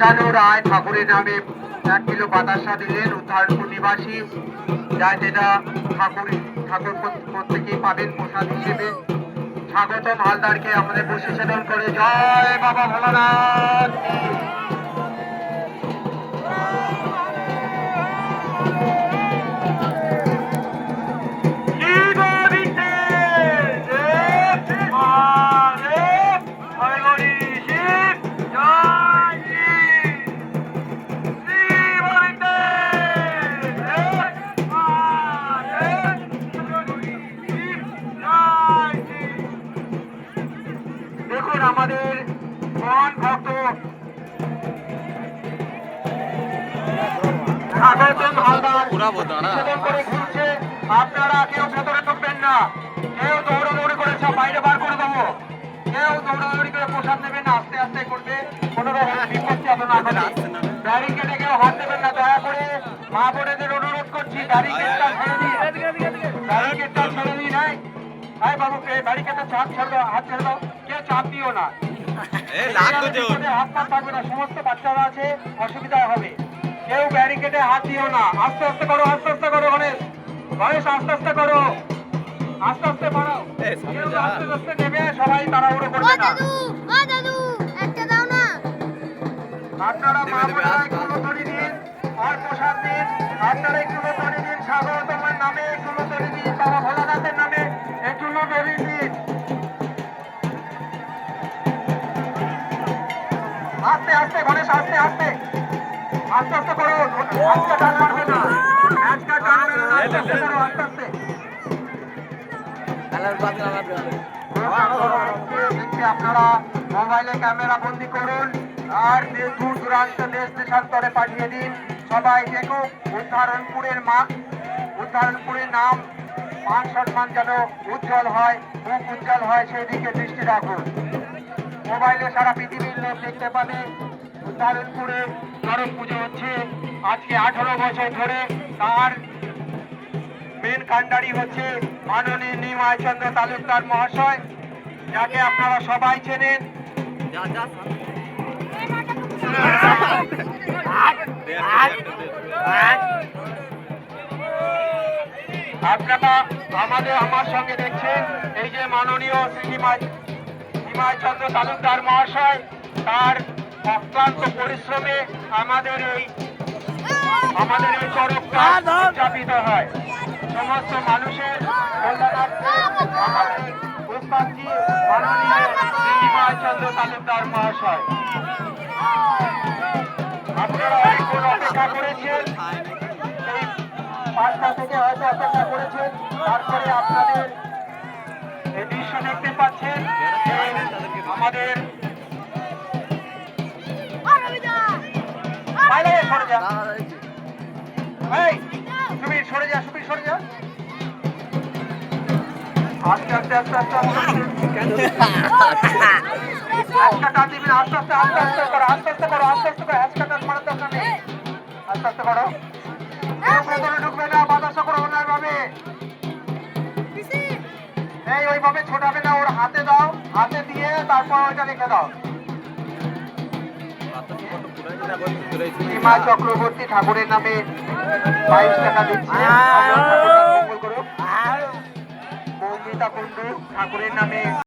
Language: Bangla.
শানু রায় ঠাকুরের নামে 1 কিলো বাতাসা দিলেন উদ্ধারপুর নিবাসী। যাই যেটা ঠাকুর প্রত্যেকেই পাবেন প্রসাদ হিসেবে। স্বাগতম হালদারকে আমাদের বসে সেবন করে জয় বাবা ভোলানাথ। দেখুন আমাদের মহান ভক্ত স্বাগতম হালদার সেবন করে ঘুরছে। আপনারা কেউ ভেতরে ঢুকবেন না, কেউ দৌড়াদৌড়ি করেছে বাইরে বার করে দেবো, কেউ দৌড়াদৌড়ি করে প্রসাদ নেবেন না, আস্তে আস্তে করবে, কোনো রকম বিপত্তি এত না ঘটে। ব্যারিকেডে কেউ হাত দেবেন না, দয়া করে মা বোনেদের অনুরোধ করছি ব্যারিকেডটা ছেড়ে দিন, ব্যারিকেডটা ছেড়ে দিন। হ্যাঁ বাবু, ব্যারিকেডটা হাত ছেড়ে দাও, হাত ছেড়ে দাও, কেউ চাপ দিও না, হাত পা থাকবে না, সমস্ত বাচ্চারা আছে, অসুবিধা হবে। কেউ ব্যারিকেডে হাত দিও না, আস্তে আস্তে করো, আস্তে আস্তে করো গণেশ, গণেশ আস্তে আস্তে করো, আস্তে আস্তে বাড়াও, কেউ আস্তে আস্তে নেবে, সবাই তাড়াহুড়ো করবে না। আপনারা মা বোনেরা একটু লতরি দিন আর প্রসাদ দিন, আপনারা একটু লতরি দিন, স্বাগতমের নামে একটু লতরি দিন, বাবা ভোলানাথের নামে একটু লতরি দিন। আস্তে আস্তে গণেশ, আস্তে আস্তে, আস্তে আস্তে করো, আজকে টান মারবে না, আজকে টান মারবে না, আস্তে আস্তে করো, আস্তে আস্তে। আপনারা মোবাইলে ক্যামেরা বন্দি করুন আর দূর দূরান্ত দেশ দেশান্তরে পাঠিয়ে দিন। সবাই দেখুক উদ্ধারণপুরের উদ্ধারণপুরের নাম মান সম্মান যেন উজ্জ্বল হয়, মুখ উজ্জ্বল হয়, সেই দিকে দৃষ্টি রাখুন। মোবাইলে সারা পৃথিবীর লোক দেখতে পাবে উদ্ধারণপুরে চরক পুজো হচ্ছে আজকে 18 বছর ধরে। তার মেন কান্ডারি হচ্ছে মাননীয় নিমাই চন্দ্র তালুকদার মহাশয়, যাকে আপনারা সবাই চেনেন। আপনারা আমার সঙ্গে দেখছেন এই যে মাননীয় নিমাই চন্দ্র তালুকদার মহাশয়, তার অক্লান্ত পরিশ্রমে আমাদের এই চড়কটা উদযাপিত হয়। সমস্ত মানুষের কল্যাণার্থে আমাদের উৎপাদী মাননীয় নিমাই চন্দ্র তালুকদার মহাশয়। আপনারা অনেকক্ষণ অপেক্ষা করেছেন, এই 5টা থেকে হয়তো অপেক্ষা করেছেন, তারপরে আপনাদের এই দৃশ্য দেখতে পাচ্ছেন। আমাদের সরে যা, সুবীর সরে যা, সুবীর সরে যা, আস্তে আস্তে আস্তে আস্তে আস্তে টান দিবি না, আস্তে আস্তে আস্তে আস্তে করো, আস্তে আস্তে করো, আস্তে আস্তে করো, হ্যাচকা টান মারার দরকার নেই, আস্তে আস্তে করো, ভেতরে ঢুকবে না, বাতাসা করো না এভাবে, এই ওইভাবে ছোটাবে না, ওর হাতে দাও, হাতে দিয়ে তারপর ওইটা রেখে দাও। নিমাই চক্রবর্তী ঠাকুরের নামে 22 টাকা দিচ্ছে, মঙ্গল করো। মৌমিতা কুণ্ডু ঠাকুরের নামে